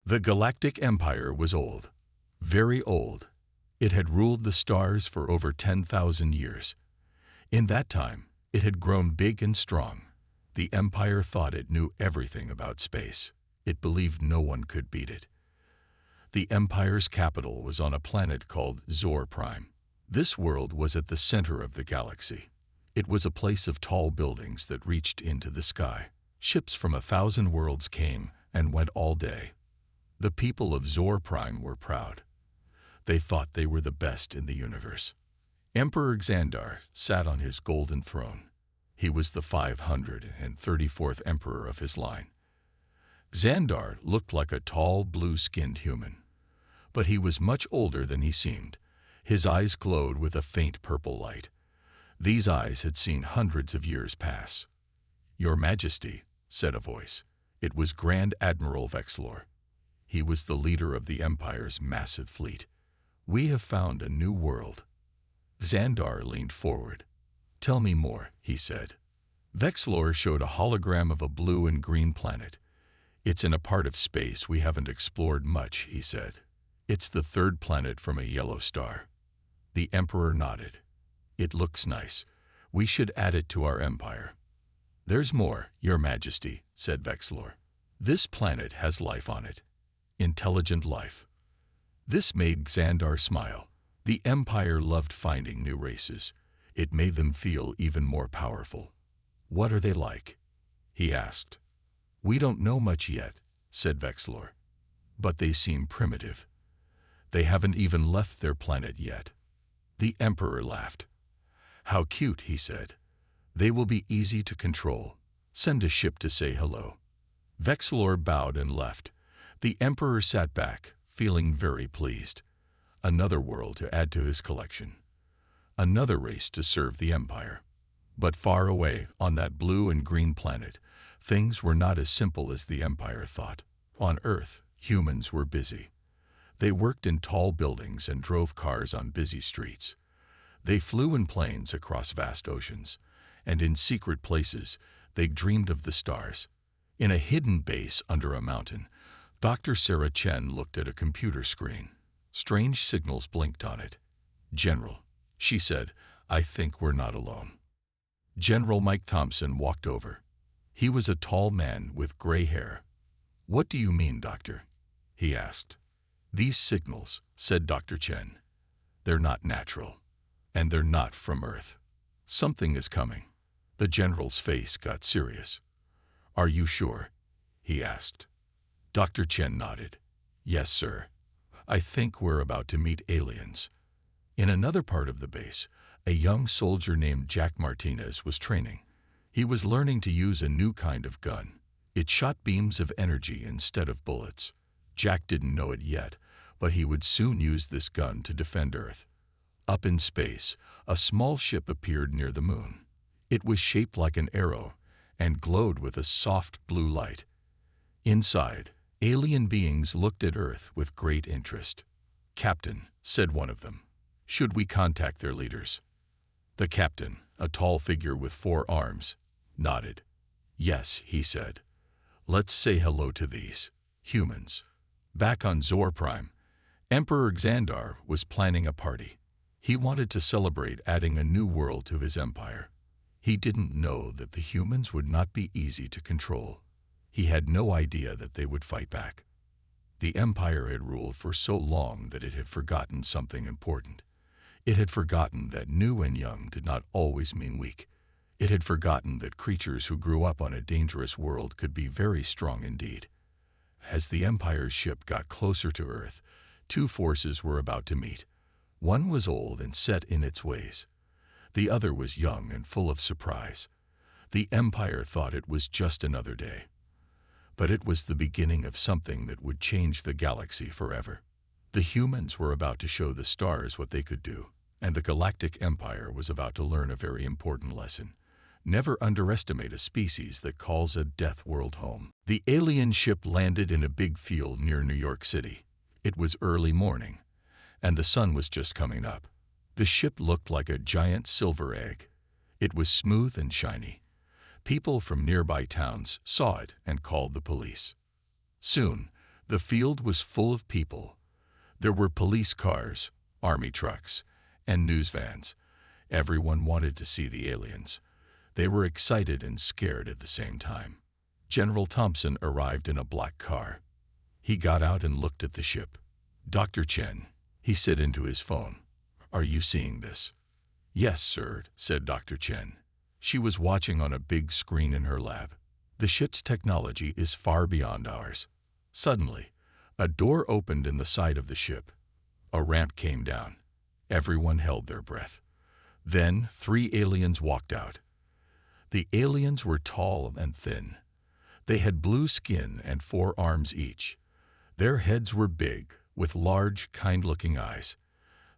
The Galactic Empire was old, very old. It had ruled the stars for over 10,000 years. In that time, it had grown big and strong. The Empire thought it knew everything about space. It believed no one could beat it. The Empire's capital was on a planet called Zor Prime. This world was at the center of the galaxy. It was a place of tall buildings that reached into the sky. Ships from 1,000 worlds came and went all day. The people of Zor Prime were proud. They thought they were the best in the universe. Emperor Xandar sat on his golden throne. He was the 534th emperor of his line. Xandar looked like a tall, blue-skinned human. But he was much older than he seemed. His eyes glowed with a faint purple light. These eyes had seen hundreds of years pass. "Your Majesty," said a voice. It was Grand Admiral Vexlor. He was the leader of the Empire's massive fleet. "We have found a new world." Xandar leaned forward. "Tell me more," he said. Vexlor showed a hologram of a blue and green planet. "It's in a part of space we haven't explored much," he said. "It's the third planet from a yellow star." The Emperor nodded. "It looks nice. We should add it to our empire." "There's more, Your Majesty," said Vexlor. "This planet has life on it. Intelligent life." This made Xandar smile. The Empire loved finding new races. It made them feel even more powerful. "What are they like?" he asked. "We don't know much yet," said Vexlor. "But they seem primitive. They haven't even left their planet yet." The Emperor laughed. "How cute," he said. "They will be easy to control. Send a ship to say hello." Vexlor bowed and left. The Emperor sat back, feeling very pleased. Another world to add to his collection. Another race to serve the Empire. But far away, on that blue and green planet, things were not as simple as the Empire thought. On Earth, humans were busy. They worked in tall buildings and drove cars on busy streets. They flew in planes across vast oceans, and in secret places, they dreamed of the stars. In a hidden base under a mountain, Dr. Sarah Chen looked at a computer screen. Strange signals blinked on it. "General," she said, "I think we're not alone." General Mike Thompson walked over. He was a tall man with gray hair. "What do you mean, Doctor?" he asked. "These signals," said Dr. Chen. "They're not natural, and they're not from Earth. Something is coming." The general's face got serious. "Are you sure?" he asked. Dr. Chen nodded. "Yes, sir. I think we're about to meet aliens." In another part of the base, a young soldier named Jack Martinez was training. He was learning to use a new kind of gun. It shot beams of energy instead of bullets. Jack didn't know it yet, but he would soon use this gun to defend Earth. Up in space, a small ship appeared near the moon. It was shaped like an arrow and glowed with a soft blue light. Inside, alien beings looked at Earth with great interest. "Captain," said one of them, "should we contact their leaders?" The captain, a tall figure with 4 arms, nodded. "Yes," he said. "Let's say hello to these humans." Back on Zor Prime, Emperor Xandar was planning a party. He wanted to celebrate adding a new world to his empire. He didn't know that the humans would not be easy to control. He had no idea that they would fight back. The Empire had ruled for so long that it had forgotten something important. It had forgotten that new and young did not always mean weak. It had forgotten that creatures who grew up on a dangerous world could be very strong indeed. As the Empire's ship got closer to Earth, 2 forces were about to meet. One was old and set in its ways. The other was young and full of surprise. The Empire thought it was just another day. But it was the beginning of something that would change the galaxy forever. The humans were about to show the stars what they could do, and the Galactic Empire was about to learn a very important lesson. Never underestimate a species that calls a death world home. The alien ship landed in a big field near New York City. It was early morning, and the sun was just coming up. The ship looked like a giant silver egg. It was smooth and shiny. People from nearby towns saw it and called the police. Soon, The field was full of people. There were police cars, army trucks, and news vans. Everyone wanted to see the aliens. They were excited and scared at the same time. General Thompson arrived in a black car. He got out and looked at the ship. "Dr. Chen," he said into his phone, "are you seeing this?" "Yes, sir," said Dr. Chen. She was watching on a big screen in her lab. "The ship's technology is far beyond ours." Suddenly, a door opened in the side of the ship. A ramp came down. Everyone held their breath. Then 3 aliens walked out. The aliens were tall and thin. They had blue skin and 4 arms each. Their heads were big, with large, kind-looking eyes.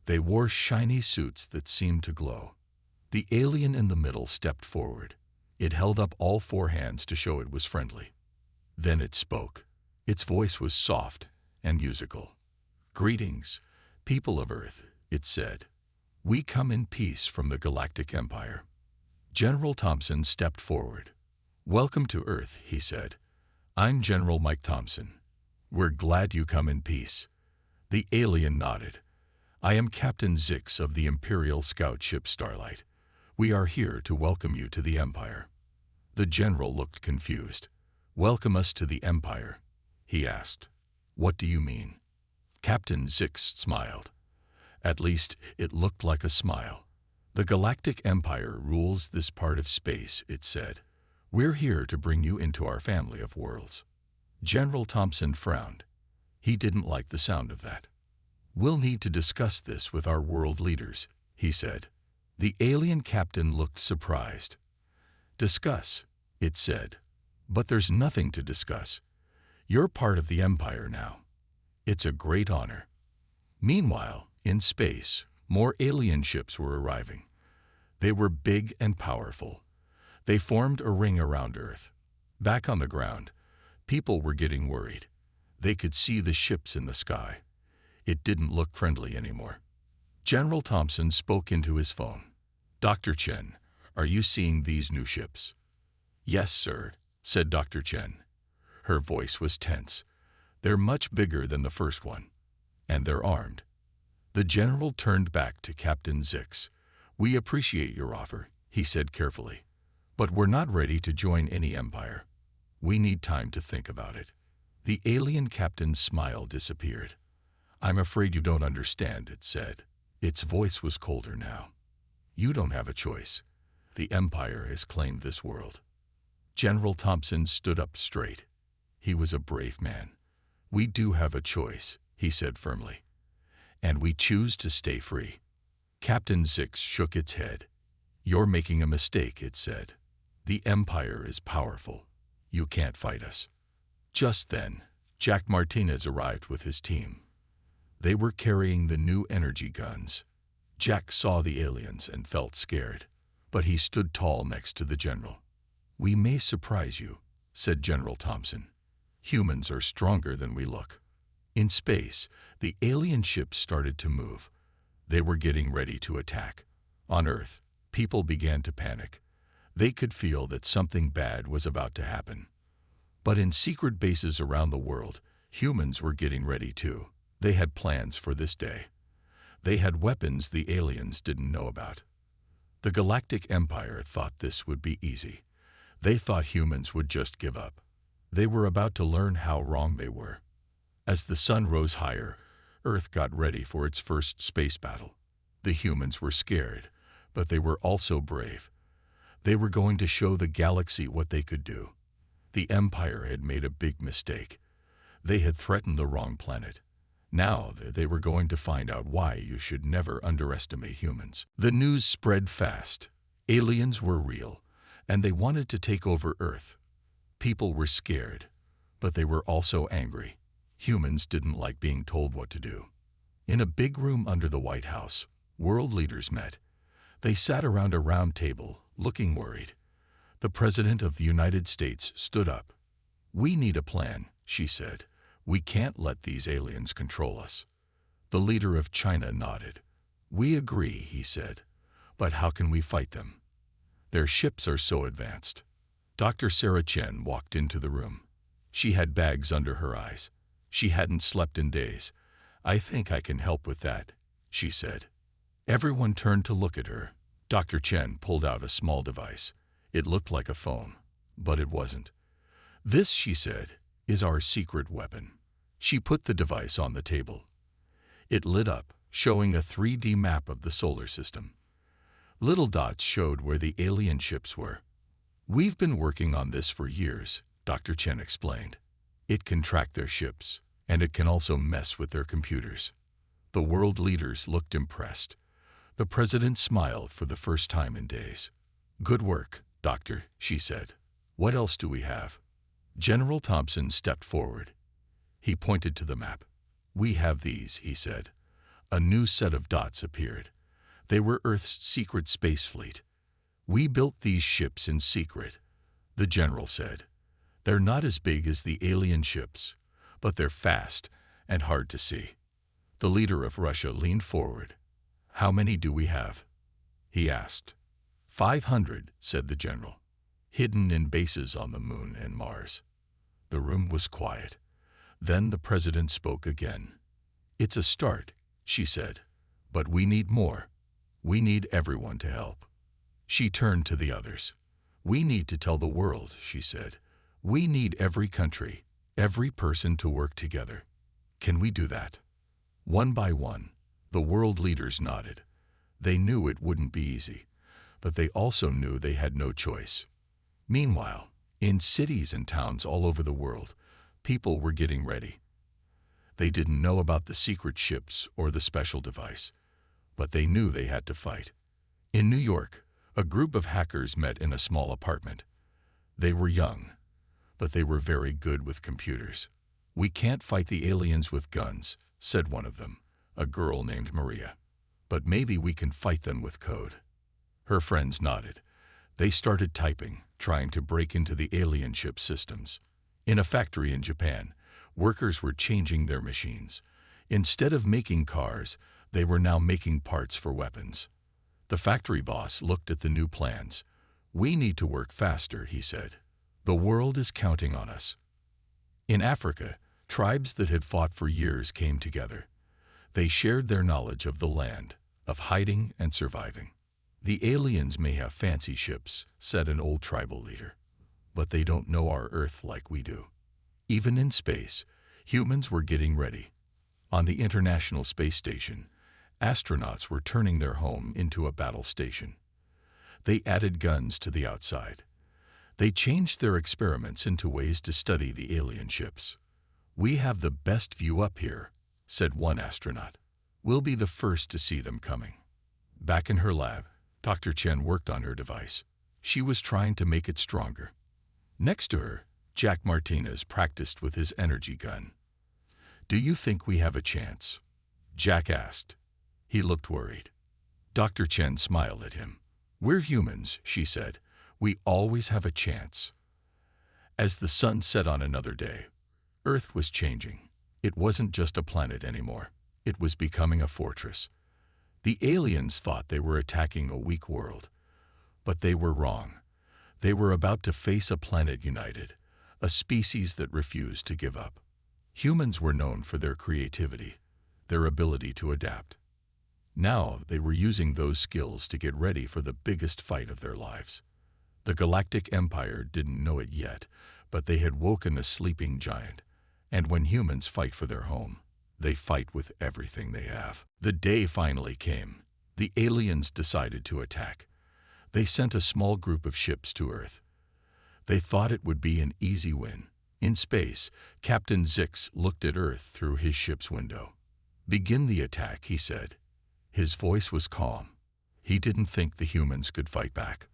They wore shiny suits that seemed to glow. The alien in the middle stepped forward. It held up all 4 hands to show it was friendly. Then it spoke. Its voice was soft and musical. "Greetings, people of Earth," it said. "We come in peace from the Galactic Empire." General Thompson stepped forward. "Welcome to Earth," he said. "I'm General Mike Thompson. We're glad you come in peace." The alien nodded. "I am Captain Zix of the Imperial Scout ship Starlight. We are here to welcome you to the Empire." The general looked confused. "Welcome us to the Empire?" he asked. "What do you mean?" Captain Zix smiled. At least, it looked like a smile. "The Galactic Empire rules this part of space," it said. "We're here to bring you into our family of worlds." General Thompson frowned. He didn't like the sound of that. "We'll need to discuss this with our world leaders," he said. The alien captain looked surprised. "Discuss," it said. "But there's nothing to discuss. You're part of the Empire now. It's a great honor." Meanwhile, in space, more alien ships were arriving. They were big and powerful. They formed a ring around Earth. Back on the ground, people were getting worried. They could see the ships in the sky. It didn't look friendly anymore. General Thompson spoke into his phone. "Dr. Chen, are you seeing these new ships?" "Yes, sir," said Dr. Chen. Her voice was tense. "They're much bigger than the first one, and they're armed." The general turned back to Captain Zix. "We appreciate your offer," he said carefully, "but we're not ready to join any empire. We need time to think about it." The alien captain's smile disappeared. "I'm afraid you don't understand," it said. Its voice was colder now. "You don't have a choice. The Empire has claimed this world." General Thompson stood up straight. He was a brave man. "We do have a choice," he said firmly. "And we choose to stay free." Captain Zix shook its head. "You're making a mistake," it said. "The Empire is powerful. You can't fight us." Just then, Jack Martinez arrived with his team. They were carrying the new energy guns. Jack saw the aliens and felt scared, but he stood tall next to the general. "We may surprise you," said General Thompson. "Humans are stronger than we look." In space, the alien ships started to move. They were getting ready to attack. On Earth, people began to panic. They could feel that something bad was about to happen. But in secret bases around the world, humans were getting ready too. They had plans for this day. They had weapons the aliens didn't know about. The Galactic Empire thought this would be easy. They thought humans would just give up. They were about to learn how wrong they were. As the sun rose higher, Earth got ready for its first space battle. The humans were scared, but they were also brave. They were going to show the galaxy what they could do. The Empire had made a big mistake. They had threatened the wrong planet. Now they were going to find out why you should never underestimate humans. The news spread fast. Aliens were real, and they wanted to take over Earth. People were scared, but they were also angry. Humans didn't like being told what to do. In a big room under the White House, world leaders met. They sat around a round table, looking worried. The President of the United States stood up. "We need a plan," she said. "We can't let these aliens control us." The leader of China nodded. "We agree," he said. "But how can we fight them? Their ships are so advanced." Dr. Sarah Chen walked into the room. She had bags under her eyes. She hadn't slept in days. "I think I can help with that," she said. Everyone turned to look at her. Dr. Chen pulled out a small device. It looked like a phone, but it wasn't. "This," she said, "is our secret weapon." She put the device on the table. It lit up, showing a 3D map of the solar system. Little dots showed where the alien ships were. "We've been working on this for years," Dr. Chen explained. "It can track their ships, and it can also mess with their computers." The world leaders looked impressed. The president smiled for the first time in days. "Good work, Doctor," she said. "What else do we have?" General Thompson stepped forward. He pointed to the map. "We have these," he said. A new set of dots appeared. They were Earth's secret space fleet. "We built these ships in secret," the general said. "They're not as big as the alien ships, but they're fast and hard to see." The leader of Russia leaned forward. "How many do we have?" he asked. 500, said the general, "hidden in bases on the Moon and Mars." The room was quiet. Then the president spoke again. "It's a start," she said, "but we need more. We need everyone to help." She turned to the others. "We need to tell the world," she said. "We need every country, every person to work together. Can we do that?" One by one, the world leaders nodded. They knew it wouldn't be easy, but they also knew they had no choice. Meanwhile, in cities and towns all over the world, people were getting ready. They didn't know about the secret ships or the special device, but they knew they had to fight. In New York, a group of hackers met in a small apartment. They were young, but they were very good with computers. "We can't fight the aliens with guns," said one of them, a girl named Maria. "But maybe we can fight them with code." Her friends nodded. They started typing, trying to break into the alien ship systems. In a factory in Japan, workers were changing their machines. Instead of making cars, they were now making parts for weapons. The factory boss looked at the new plans. "We need to work faster," he said. "The world is counting on us." In Africa, tribes that had fought for years came together. They shared their knowledge of the land, of hiding and surviving. "The aliens may have fancy ships," said an old tribal leader, "but they don't know our Earth like we do." Even in space, humans were getting ready. On the International Space Station, astronauts were turning their home into a battle station. They added guns to the outside. They changed their experiments into ways to study the alien ships. "We have the best view up here," said one astronaut. "We'll be the first to see them coming." Back in her lab, Dr. Chen worked on her device. She was trying to make it stronger. Next to her, Jack Martinez practiced with his energy gun. "Do you think we have a chance?" Jack asked. He looked worried. Dr. Chen smiled at him. "We're humans," she said. "We always have a chance." As the sun set on another day, Earth was changing. It wasn't just a planet anymore. It was becoming a fortress. The aliens thought they were attacking a weak world, but they were wrong. They were about to face a planet united, a species that refused to give up. Humans were known for their creativity, their ability to adapt. Now they were using those skills to get ready for the biggest fight of their lives. The Galactic Empire didn't know it yet, but they had woken a sleeping giant. And when humans fight for their home, they fight with everything they have. The day finally came. The aliens decided to attack. They sent a small group of ships to Earth. They thought it would be an easy win. In space, Captain Zix looked at Earth through his ship's window. "Begin the attack," he said. His voice was calm. He didn't think the humans could fight back.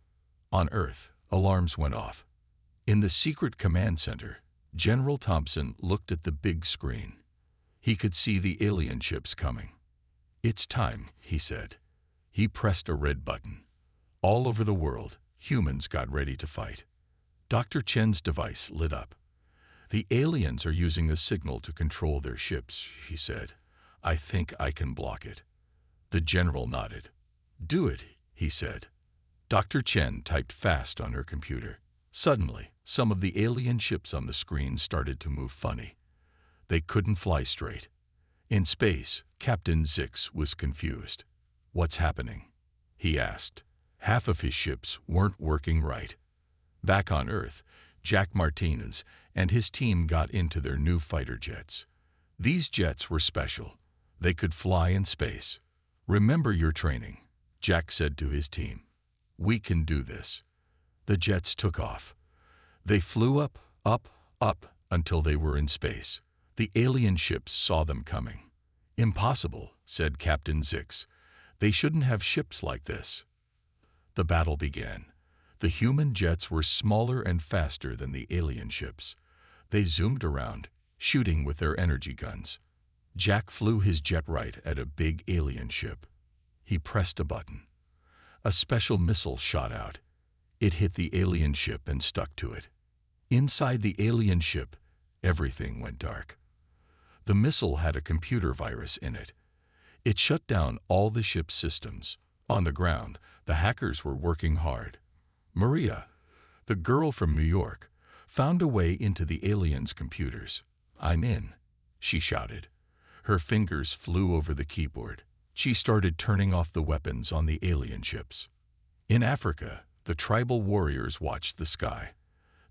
On Earth, alarms went off. In the secret command center, General Thompson looked at the big screen. He could see the alien ships coming. "It's time," he said. He pressed a red button. All over the world, humans got ready to fight. Dr. Chen's device lit up. "The aliens are using a signal to control their ships," he said. "I think I can block it." The general nodded. "Do it," he said. Dr. Chen typed fast on her computer. Suddenly, some of the alien ships on the screen started to move funny. They couldn't fly straight. In space, Captain Zix was confused. "What's happening?" he asked. Half of his ships weren't working right. Back on Earth, Jack Martinez and his team got into their new fighter jets. These jets were special. They could fly in space. "Remember your training," Jack said to his team. "We can do this." The jets took off. They flew up, up, up until they were in space. The alien ships saw them coming. "Impossible," said Captain Zix. "They shouldn't have ships like this." The battle began. The human jets were smaller and faster than the alien ships. They zoomed around, shooting with their energy guns. Jack flew his jet right at a big alien ship. He pressed a button. A special missile shot out. It hit the alien ship and stuck to it. Inside the alien ship, everything went dark. The missile had a computer virus in it. It shut down all the ship's systems. On the ground, the hackers were working hard. Maria, the girl from New York, found a way into the aliens' computers. "I'm in," she shouted. Her fingers flew over the keyboard. She started turning off the weapons on the alien ships. In Africa, the tribal warriors watched the sky.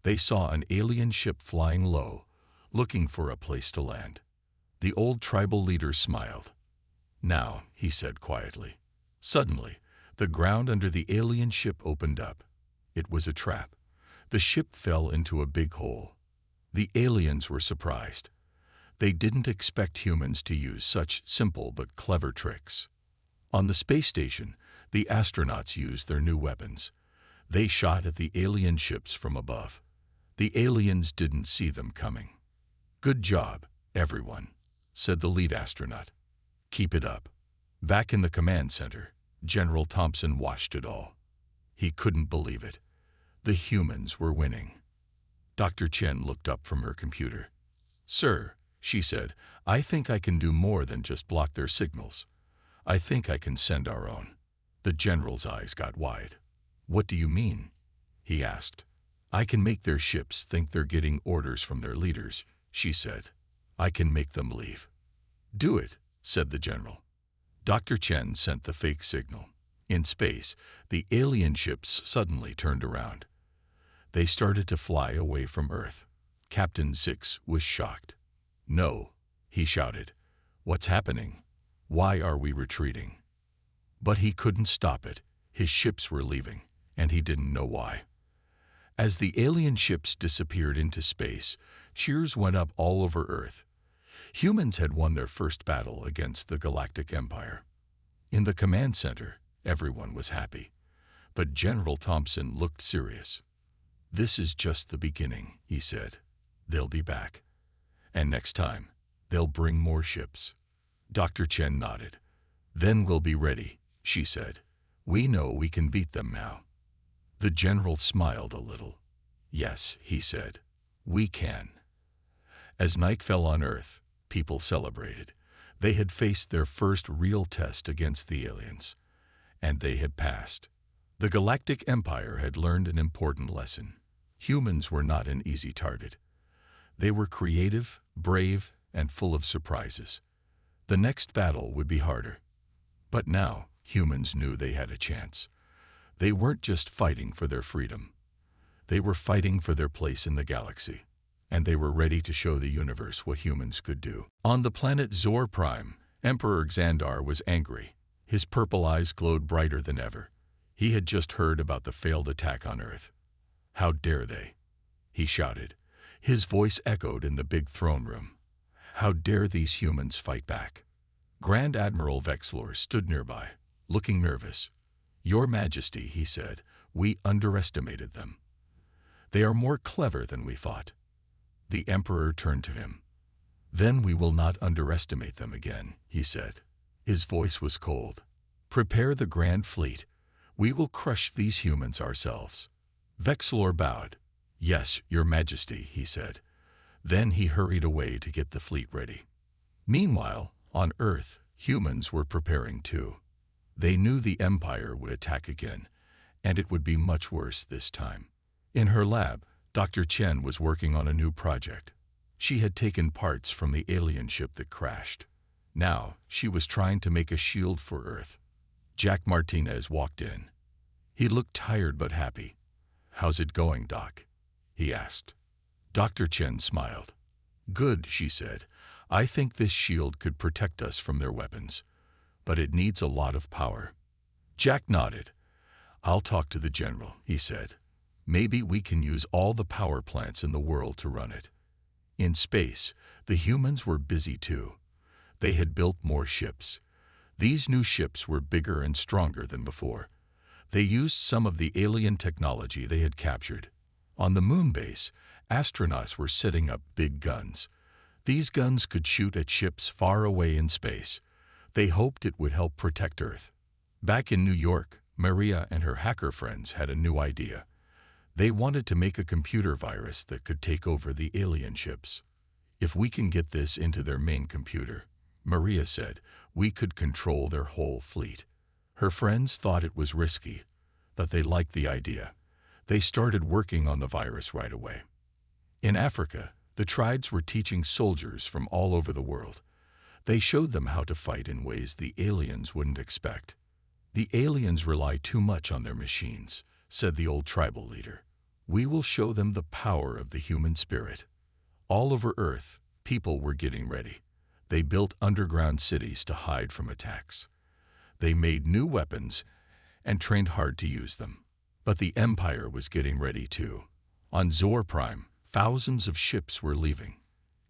They saw an alien ship flying low, looking for a place to land. The old tribal leader smiled. "Now," he said quietly. Suddenly, the ground under the alien ship opened up. It was a trap. The ship fell into a big hole. The aliens were surprised. They didn't expect humans to use such simple but clever tricks. On the space station, the astronauts used their new weapons. They shot at the alien ships from above. The aliens didn't see them coming. "Good job, everyone," said the lead astronaut. "Keep it up." Back in the command center, General Thompson watched it all. He couldn't believe it. The humans were winning. Dr. Chen looked up from her computer. "Sir," she said, "I think I can do more than just block their signals. I think I can send our own." The general's eyes got wide. "What do you mean?" he asked. "I can make their ships think they're getting orders from their leaders," she said. "I can make them leave." "Do it," said the general. Dr. Chen sent the fake signal. In space, the alien ships suddenly turned around. They started to fly away from Earth. Captain Zix was shocked. "No," he shouted. "What's happening? Why are we retreating?" But he couldn't stop it. His ships were leaving, and he didn't know why. As the alien ships disappeared into space, cheers went up all over Earth. Humans had won their first battle against the Galactic Empire. In the command center, everyone was happy. But General Thompson looked serious. "This is just the beginning," he said. "They'll be back. And next time, they'll bring more ships." Dr. Chen nodded. "Then we'll be ready," she said. "We know we can beat them now." The general smiled a little. "Yes," he said, "we can." As night fell on Earth, people celebrated. They had faced their first real test against the aliens, and they had passed. The Galactic Empire had learned an important lesson. Humans were not an easy target. They were creative, brave, and full of surprises. The next battle would be harder. But now, humans knew they had a chance. They weren't just fighting for their freedom. They were fighting for their place in the galaxy, and they were ready to show the universe what humans could do. On the planet Zor Prime, Emperor Xandar was angry. His purple eyes glowed brighter than ever. He had just heard about the failed attack on Earth. "How dare they?" he shouted. His voice echoed in the big throne room. "How dare these humans fight back?" Grand Admiral Vexlor stood nearby, looking nervous. "Your Majesty," he said, "we underestimated them. They are more clever than we thought." The Emperor turned to him. "Then we will not underestimate them again," he said. His voice was cold. "Prepare the Grand Fleet. We will crush these humans ourselves." Vexlor bowed. "Yes, Your Majesty," he said. Then he hurried away to get the fleet ready. Meanwhile, on Earth, humans were preparing too. They knew the Empire would attack again, and it would be much worse this time. In her lab, Dr. Chen was working on a new project. She had taken parts from the alien ship that crashed. Now, she was trying to make a shield for Earth. Jack Martinez walked in. He looked tired but happy. "How's it going, Doc?" he asked. Dr. Chen smiled. "Good," she said. "I think this shield could protect us from their weapons, but it needs a lot of power." Jack nodded. "I'll talk to the general," he said. "Maybe we can use all the power plants in the world to run it." In space, the humans were busy too. They had built more ships. These new ships were bigger and stronger than before. They used some of the alien technology they had captured. On the moon base, astronauts were setting up big guns. These guns could shoot at ships far away in space. They hoped it would help protect Earth. Back in New York, Maria and her hacker friends had a new idea. They wanted to make a computer virus that could take over the alien ships. "If we can get this into their main computer," Maria said, "we could control their whole fleet." Her friends thought it was risky, but they liked the idea. They started working on the virus right away. In Africa, the tribes were teaching soldiers from all over the world. They showed them how to fight in ways the aliens wouldn't expect. "The aliens rely too much on their machines," said the old tribal leader. "We will show them the power of the human spirit." All over Earth, people were getting ready. They built underground cities to hide from attacks. They made new weapons and trained hard to use them. But the Empire was getting ready too. On Zor Prime, thousands of ships were leaving.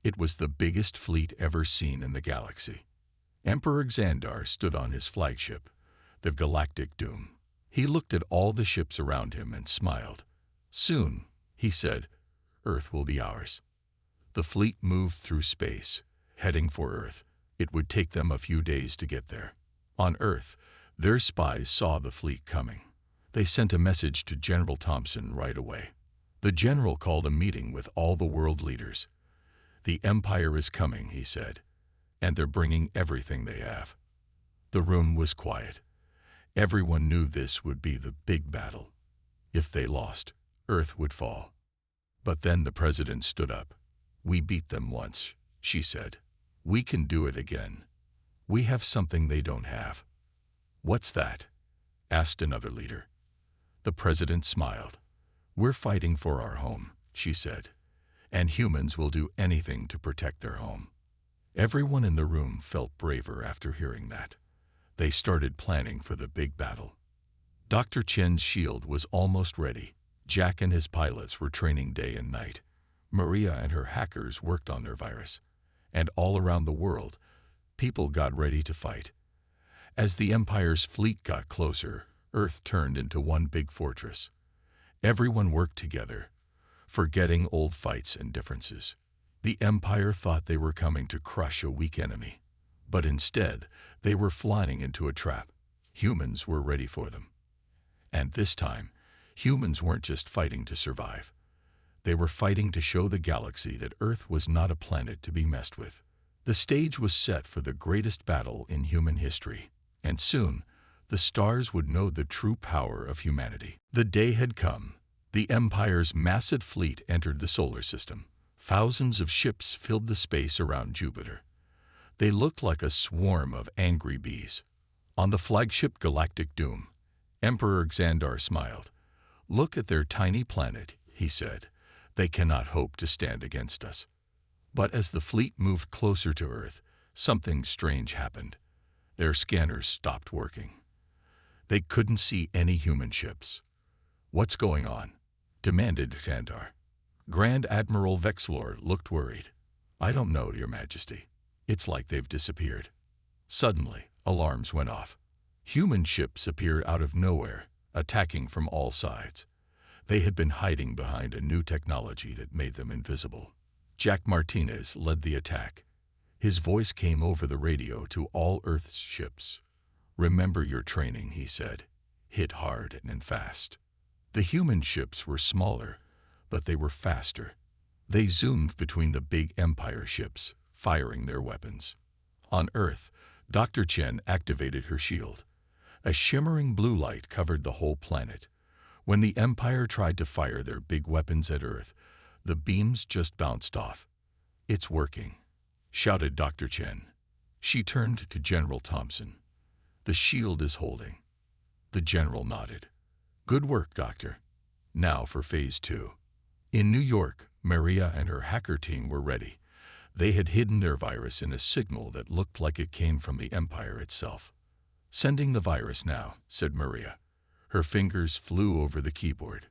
It was the biggest fleet ever seen in the galaxy. Emperor Xandar stood on his flagship, the Galactic Doom. He looked at all the ships around him and smiled. "Soon," he said, "Earth will be ours." The fleet moved through space, heading for Earth. It would take them a few days to get there. On Earth, their spies saw the fleet coming. They sent a message to General Thompson right away. The general called a meeting with all the world leaders. "The Empire is coming," he said, "and they're bringing everything they have." The room was quiet. Everyone knew this would be the big battle. If they lost, Earth would fall. But then the president stood up. "We beat them once," she said. "We can do it again. We have something they don't have." "What's that?" asked another leader. The president smiled. "We're fighting for our home," she said, "and humans will do anything to protect their home." Everyone in the room felt braver after hearing that. They started planning for the big battle. Dr. Chen's shield was almost ready. Jack and his pilots were training day and night. Maria and her hackers worked on their virus. And all around the world, people got ready to fight. As the Empire's fleet got closer, Earth turned into one big fortress. Everyone worked together, forgetting old fights and differences. The Empire thought they were coming to crush a weak enemy, but instead, they were flying into a trap. Humans were ready for them. And this time, humans weren't just fighting to survive. They were fighting to show the galaxy that Earth was not a planet to be messed with. The stage was set for the greatest battle in human history, and soon, the stars would know the true power of humanity. The day had come. The Empire's massive fleet entered the solar system. Thousands of ships filled the space around Jupiter. They looked like a swarm of angry bees. On the flagship Galactic Doom, Emperor Xandar smiled. "Look at their tiny planet," he said. "They cannot hope to stand against us." But as the fleet moved closer to Earth, something strange happened. Their scanners stopped working. They couldn't see any human ships. "What's going on?" demanded Xandar. Grand Admiral Vexlor looked worried. "I don't know, Your Majesty. It's like they've disappeared." Suddenly, alarms went off. Human ships appeared out of nowhere, attacking from all sides. They had been hiding behind a new technology that made them invisible. Jack Martinez led the attack. His voice came over the radio to all Earth's ships. "Remember your training," he said. "Hit hard and fast." The human ships were smaller, but they were faster. They zoomed between the big Empire ships, firing their weapons. On Earth, Dr. Chen activated her shield. A shimmering blue light covered the whole planet. When the Empire tried to fire their big weapons at Earth, the beams just bounced off. "It's working," shouted Dr. Chen. She turned to General Thompson. "The shield is holding." The general nodded. "Good work, Doctor. Now for Phase 2. In New York, Maria and her hacker team were ready. They had hidden their virus in a signal that looked like it came from the Empire itself. "Sending the virus now," said Maria. Her fingers flew over the keyboard.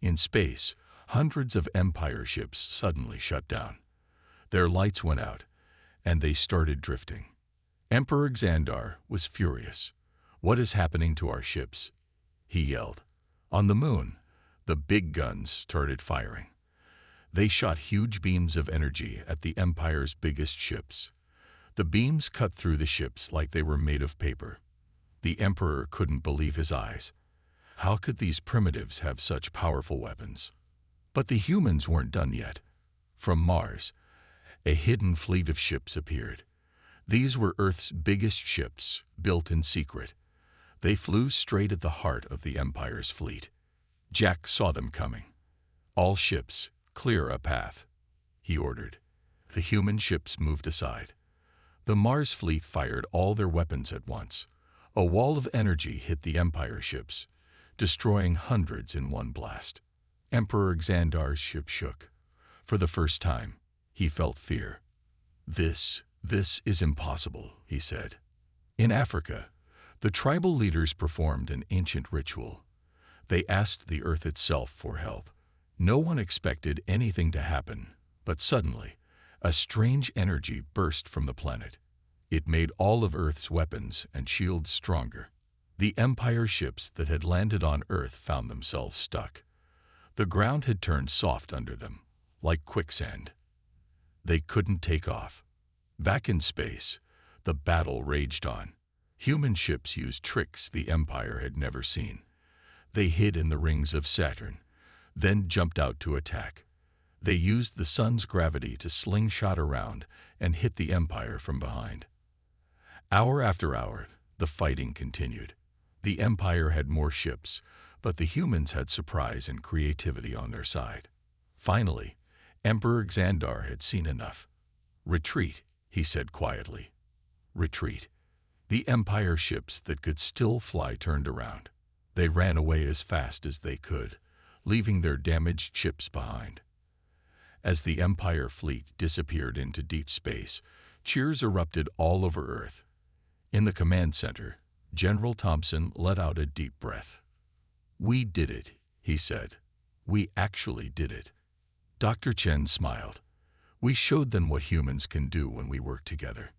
In space, hundreds of Empire ships suddenly shut down. Their lights went out, and they started drifting. Emperor Xandar was furious. "What is happening to our ships?" he yelled. On the moon, the big guns started firing. They shot huge beams of energy at the Empire's biggest ships. The beams cut through the ships like they were made of paper. The Emperor couldn't believe his eyes. How could these primitives have such powerful weapons? But the humans weren't done yet. From Mars, a hidden fleet of ships appeared. These were Earth's biggest ships, built in secret. They flew straight at the heart of the Empire's fleet. Jack saw them coming. "All ships, clear a path," he ordered. The human ships moved aside. The Mars fleet fired all their weapons at once. A wall of energy hit the Empire ships, destroying hundreds in one blast. Emperor Xandar's ship shook. For the first time, he felt fear. This is impossible," he said. In Africa, the tribal leaders performed an ancient ritual. They asked the Earth itself for help. No one expected anything to happen, but suddenly, a strange energy burst from the planet. It made all of Earth's weapons and shields stronger. The Empire ships that had landed on Earth found themselves stuck. The ground had turned soft under them, like quicksand. They couldn't take off. Back in space, the battle raged on. Human ships used tricks the Empire had never seen. They hid in the rings of Saturn, then jumped out to attack. They used the sun's gravity to slingshot around and hit the Empire from behind. Hour after hour, the fighting continued. The Empire had more ships, but the humans had surprise and creativity on their side. Finally, Emperor Xandar had seen enough. "Retreat," he said quietly. "Retreat." The Empire ships that could still fly turned around. They ran away as fast as they could, leaving their damaged ships behind. As the Empire fleet disappeared into deep space, cheers erupted all over Earth. In the command center, General Thompson let out a deep breath. "We did it," he said. "We actually did it." Dr. Chen smiled. "We showed them what humans can do when we work together."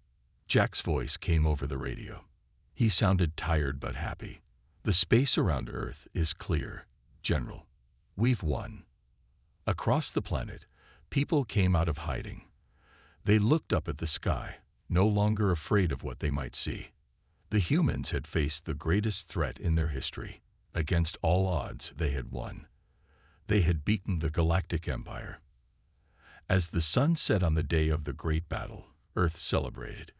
Jack's voice came over the radio. He sounded tired but happy. "The space around Earth is clear, General. We've won." Across the planet, people came out of hiding. They looked up at the sky, no longer afraid of what they might see. The humans had faced the greatest threat in their history. Against all odds, they had won. They had beaten the Galactic Empire. As the sun set on the day of the great battle, Earth celebrated.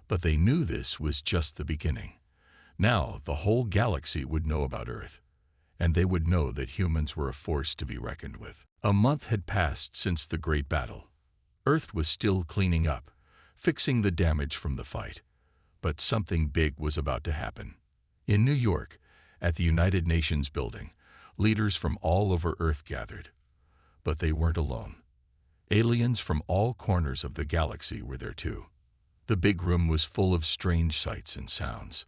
But they knew this was just the beginning. Now the whole galaxy would know about Earth, and they would know that humans were a force to be reckoned with. A month had passed since the great battle. Earth was still cleaning up, fixing the damage from the fight. But something big was about to happen. In New York, at the United Nations building, leaders from all over Earth gathered. But they weren't alone. Aliens from all corners of the galaxy were there too. The big room was full of strange sights and sounds.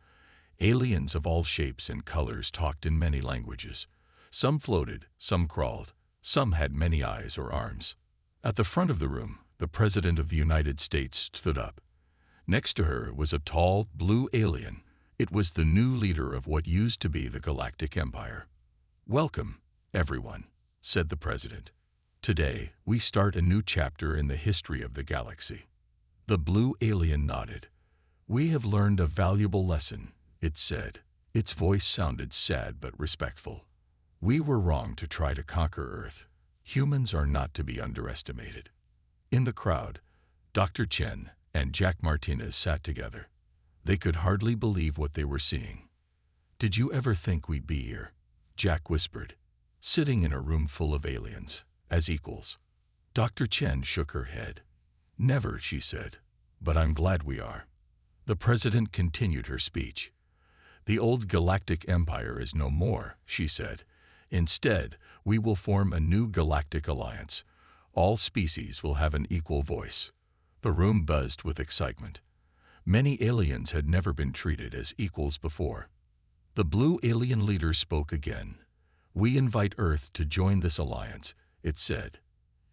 Aliens of all shapes and colors talked in many languages. Some floated, some crawled, some had many eyes or arms. At the front of the room, the President of the United States stood up. Next to her was a tall, blue alien. It was the new leader of what used to be the Galactic Empire. "Welcome, everyone," said the President. "Today, we start a new chapter in the history of the galaxy." The blue alien nodded. "We have learned a valuable lesson," it said. Its voice sounded sad but respectful. "We were wrong to try to conquer Earth. Humans are not to be underestimated." In the crowd, Dr. Chen and Jack Martinez sat together. They could hardly believe what they were seeing. "Did you ever think we'd be here?" Jack whispered. "Sitting in a room full of aliens, as equals." Dr. Chen shook her head. Never, she said, but I'm glad we are. The president continued her speech. The old Galactic Empire is no more, she said. Instead, we will form a new galactic alliance. All species will have an equal voice. The room buzzed with excitement. Many aliens had never been treated as equals before. The blue alien leader spoke again. We invite Earth to join this alliance, it said.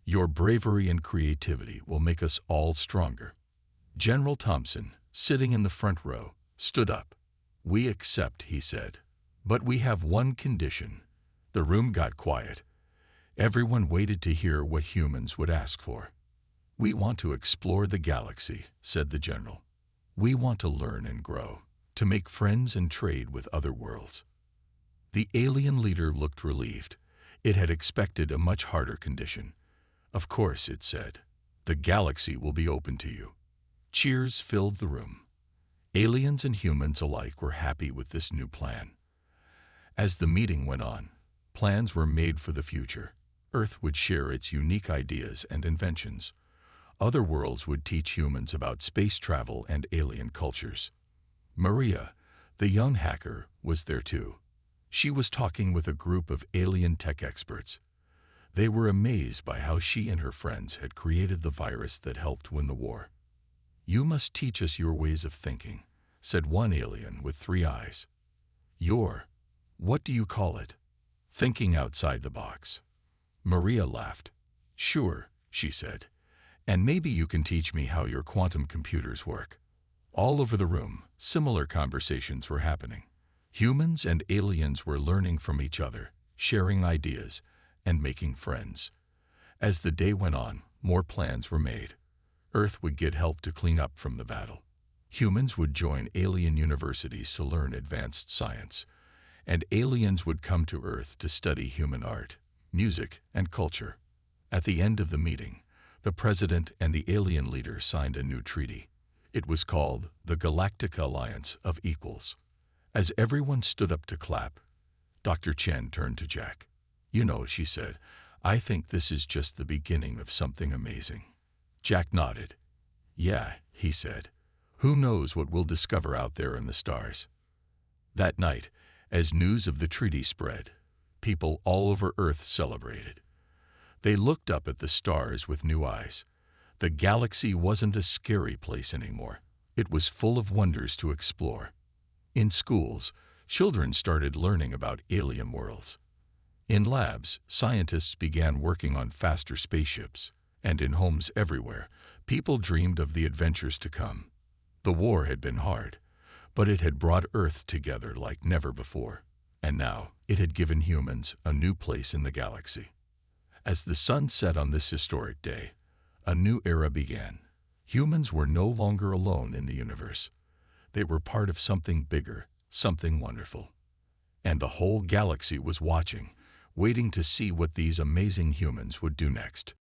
Your bravery and creativity will make us all stronger. General Thompson, sitting in the front row, stood up. We accept, he said. But we have one condition. The room got quiet. Everyone waited to hear what humans would ask for. We want to explore the galaxy, said the general. We want to learn and grow, to make friends and trade with other worlds. The alien leader looked relieved. It had expected a much harder condition. Of course, it said, the galaxy will be open to you. Cheers filled the room. Aliens and humans alike were happy with this new plan. As the meeting went on, plans were made for the future. Earth would share its unique ideas and inventions. Other worlds would teach humans about space travel and alien cultures. Maria, the young hacker, was there too. She was talking with a group of alien tech experts. They were amazed by how she and her friends had created the virus that helped win the war. You must teach us your ways of thinking, said one alien with 3 eyes. What do you call it? Thinking outside the box. Maria laughed. Sure, she said. And maybe you can teach me how your quantum computers work. All over the room, similar conversations were happening. Humans and aliens were learning from each other, sharing ideas, and making friends. As the day went on, more plans were made. Earth would get help to clean up from the battle. Humans would join alien universities to learn advanced science, and aliens would come to Earth to study human art, music, and culture. At the end of the meeting, the president and the alien leader signed a new treaty. It was called the Galactic Alliance of Equals. As everyone stood up to clap, Dr. Chen turned to Jack. You know, she said, I think this is just the beginning of something amazing. Jack nodded. Yeah, he said. Who knows what we'll discover out there in the stars? That night, as news of the treaty spread, people all over Earth celebrated. They looked up at the stars with new eyes. The galaxy wasn't a scary place anymore. It was full of wonders to explore. In schools, children started learning about alien worlds. In labs, scientists began working on faster spaceships. And in homes everywhere, people dreamed of the adventures to come. The war had been hard, but it had brought Earth together like never before. And now, it had given humans a new place in the galaxy. As the sun set on this historic day, a new era began. Humans were no longer alone in the universe. They were part of something bigger, something wonderful. And the whole galaxy was watching, waiting to see what these amazing humans would do next.